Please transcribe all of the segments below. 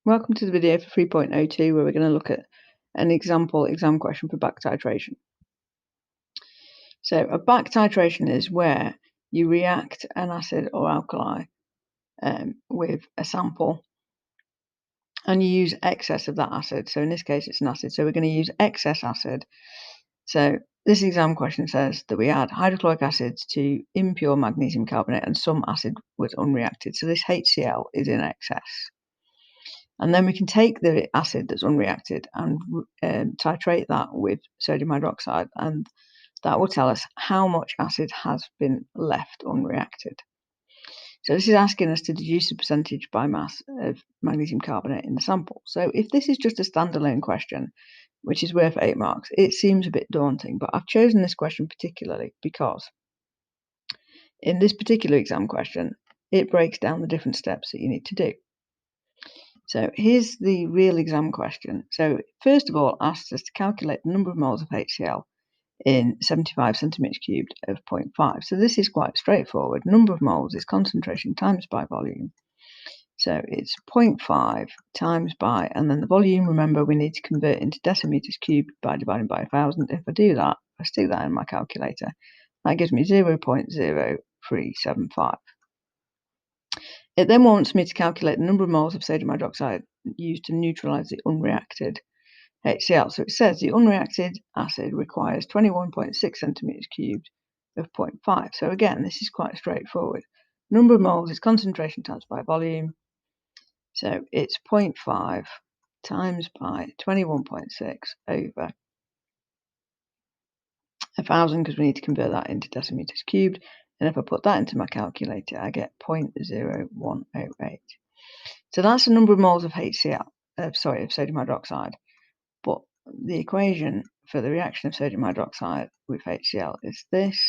Welcome to the video for 3.02 where we're going to look at an exam question for back titration. So a back titration is where you react an acid or alkali with a sample and you use excess of that acid. So in this case it's an acid, so we're going to use excess acid. So this exam question says that we add hydrochloric acids to impure magnesium carbonate and some acid was unreacted. So this HCl is in excess. And then we can take the acid that's unreacted and titrate that with sodium hydroxide, and that will tell us how much acid has been left unreacted. So this is asking us to deduce the percentage by mass of magnesium carbonate in the sample. So if this is just a standalone question, which is worth 8 marks, it seems a bit daunting, but I've chosen this question particularly because in this particular exam question, it breaks down the different steps that you need to do. So here's the real exam question. So first of all, asks us to calculate the number of moles of HCl in 75 centimeters cubed of 0.5. So this is quite straightforward. Number of moles is concentration times by volume. So it's 0.5 times by, and then the volume, remember, we need to convert into decimeters cubed by dividing by 1,000. If I do that, I stick that in my calculator, that gives me 0.0375. It then wants me to calculate the number of moles of sodium hydroxide used to neutralize the unreacted HCl. So it says the unreacted acid requires 21.6 centimeters cubed of 0.5. So again, this is quite straightforward. Number of moles is concentration times by volume. So it's 0.5 times by 21.6 over 1,000, because we need to convert that into decimeters cubed. And if I put that into my calculator, I get 0.0108. So that's the number of moles of HCl, of sodium hydroxide. But the equation for the reaction of sodium hydroxide with HCl is this.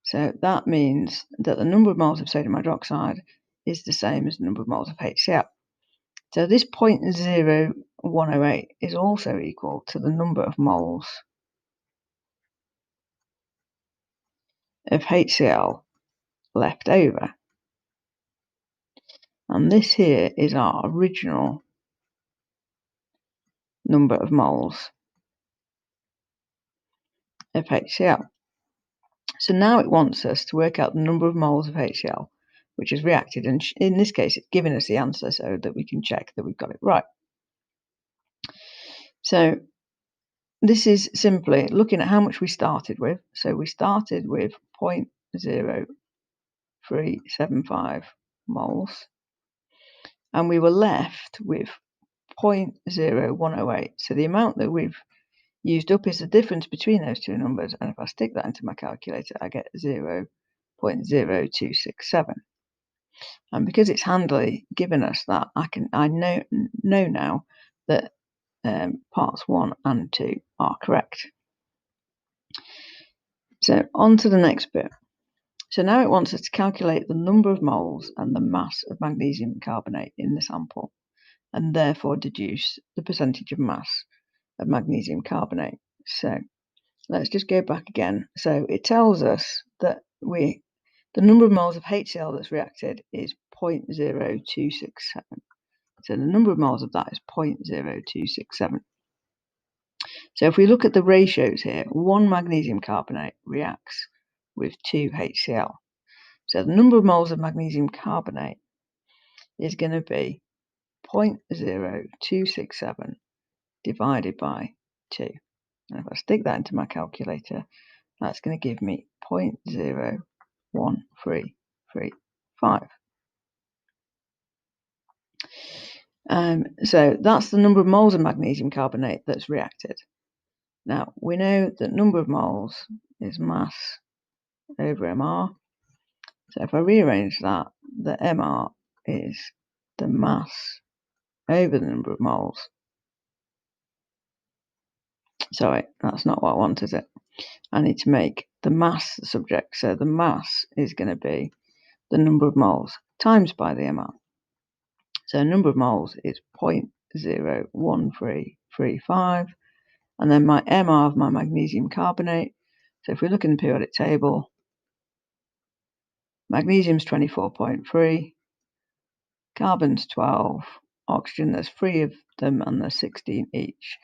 So that means that the number of moles of sodium hydroxide is the same as the number of moles of HCl. So this 0.0108 is also equal to the number of moles of HCl left over. And this here is our original number of moles of HCl. So now it wants us to work out the number of moles of HCl which is reacted, and in this case it's giving us the answer so that we can check that we've got it right. So this is simply looking at how much we started with. So we started with 0.0375 moles and we were left with 0.0108. So the amount that we've used up is the difference between those two numbers, and if I stick that into my calculator I get 0.0267. And because it's handily given us that, I know now that parts 1 and 2 are correct. So on to the next bit. So now it wants us to calculate the number of moles and the mass of magnesium carbonate in the sample, and therefore deduce the percentage of mass of magnesium carbonate. So let's just go back again. So it tells us that the number of moles of HCl that's reacted is 0.0267. So the number of moles of that is 0.0267. So if we look at the ratios here, 1 magnesium carbonate reacts with 2 HCl. So the number of moles of magnesium carbonate is going to be 0.0267 divided by 2. And if I stick that into my calculator, that's going to give me 0.01335. So that's the number of moles of magnesium carbonate that's reacted. Now we know that number of moles is mass over mR. So if I rearrange that, the mR is the mass over the number of moles. Sorry, that's not what I want, is it? I need to make the mass the subject. So the mass is going to be the number of moles times by the mR. So number of moles is 0.01335. And then my mR of my magnesium carbonate. So if we look in the periodic table, magnesium's 24.3, carbon's 12, oxygen. There's 3 of them and there's 16 each.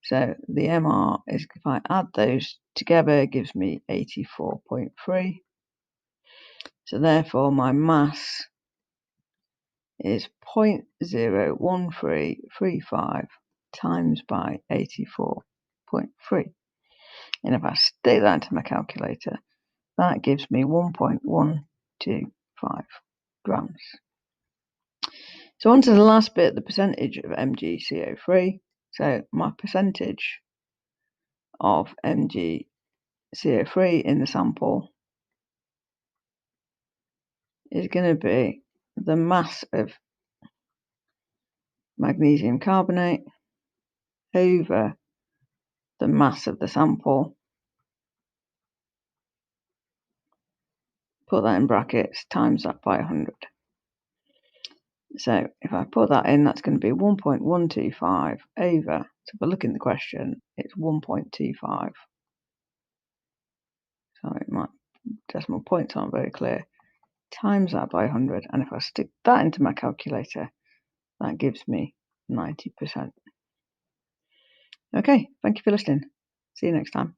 So the MR is, if I add those together, it gives me 84.3. So therefore my mass is 0.01335 times by 84.3. And if I stick that into my calculator, that gives me 1.125 grams. So on to the last bit, the percentage of MgCO3. So my percentage of MgCO3 in the sample is going to be the mass of magnesium carbonate over the mass of the sample. Put that in brackets, times that by 100. So if I put that in, that's going to be 1.125 over, so if I look in the question, it's 1.25. Sorry, my decimal points aren't very clear. Times that by 100, and if I stick that into my calculator, that gives me 90%. Okay, thank you for listening. See you next time.